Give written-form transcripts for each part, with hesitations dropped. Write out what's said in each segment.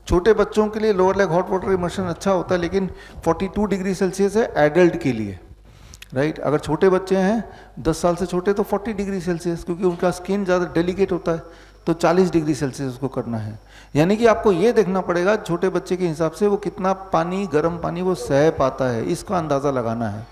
छोटे बच्चों के लिए lower leg hot water immersion अच्छा होता है, लेकिन 42 डिग्री सेल्सियस है एडल्ट के लिए, राइट। अगर छोटे बच्चे हैं 10 साल से छोटे तो 40 डिग्री सेल्सियस, क्योंकि उनका स्किन ज़्यादा डेलिकेट होता है, तो 40 डिग्री सेल्सियस उसको करना है। यानी कि आपको ये देखना पड़ेगा छोटे बच्चे के हिसाब से वो कितना पानी, गर्म पानी वो सह पाता है, इसका अंदाज़ा लगाना है।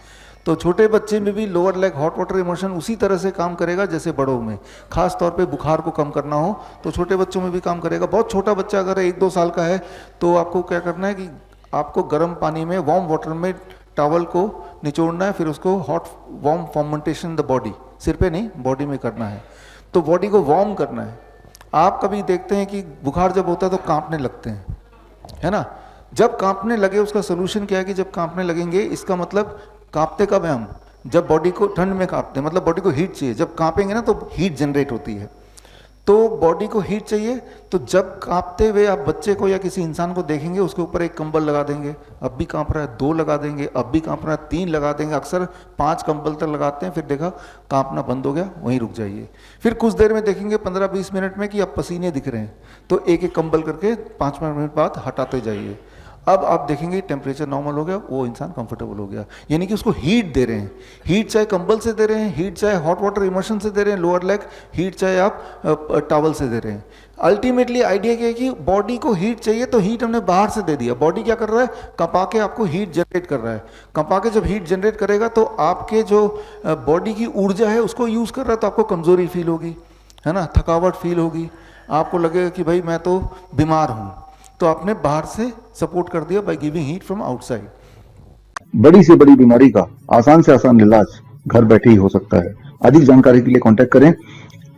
तो छोटे बच्चे में भी lower leg hot water immersion उसी तरह से काम करेगा जैसे बड़ों में। खास तौर पे बुखार को कम करना हो तो छोटे बच्चों में भी काम करेगा। बहुत छोटा बच्चा अगर 1-2 साल का है तो आपको क्या करना है कि आपको गर्म पानी में वार्म वाटर में टॉवल को निचोड़ना है, फिर उसको hot warm fermentation the body, सिर पे नहीं बॉडी में करना है, तो बॉडी को वार्म करना है। आप कभी देखते हैं कि बुखार जब होता है तो कांपने लगते हैं, है ना। जब कांपने लगे उसका सोल्यूशन क्या है कि जब कांपने लगेंगे इसका मतलब कांपते कब है हम, जब बॉडी को ठंड में कांपते हैं, मतलब बॉडी को हीट चाहिए। जब कांपेंगे ना तो हीट जनरेट होती है, तो बॉडी को हीट चाहिए। तो जब कांपते हुए आप बच्चे को या किसी इंसान को देखेंगे उसके ऊपर एक कंबल लगा देंगे, अब भी कांप रहा है 2 लगा देंगे, अब भी कांप रहा है 3 लगा देंगे, अक्सर 5 कंबल तक लगाते हैं। फिर देखा कांपना बंद हो गया, वहीं रुक जाइए। फिर कुछ देर में देखेंगे 15-20 मिनट में कि अब पसीने दिख रहे हैं, तो एक एक कंबल करके 5 मिनट बाद हटाते जाइए। अब आप देखेंगे टेम्परेचर नॉर्मल हो गया, वो इंसान कंफर्टेबल हो गया। यानी कि उसको हीट दे रहे हैं, हीट चाहे कंबल से दे रहे हैं, हीट चाहे हॉट वाटर इमर्शन से दे रहे हैं लोअर लेग, हीट चाहे आप टॉवल से दे रहे हैं। अल्टीमेटली आइडिया क्या है कि बॉडी को हीट चाहिए, तो हीट हमने बाहर से दे दिया। बॉडी क्या कर रहा है, कंपा के आपको हीट जनरेट कर रहा है। कंपा के जब हीट जनरेट करेगा तो आपके जो बॉडी की ऊर्जा है उसको यूज़ कर रहा है, तो आपको कमजोरी फील होगी, है ना, थकावट फील होगी, आपको लगेगा कि भाई मैं तो बीमार हूँ। तो आपने बाहर से सपोर्ट कर दिया by giving heat from outside. बड़ी से बड़ी बीमारी का आसान से आसान इलाज घर बैठे ही हो सकता है। अधिक जानकारी के लिए कांटेक्ट करें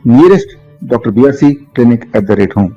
nearest doctor BRC clinic @home।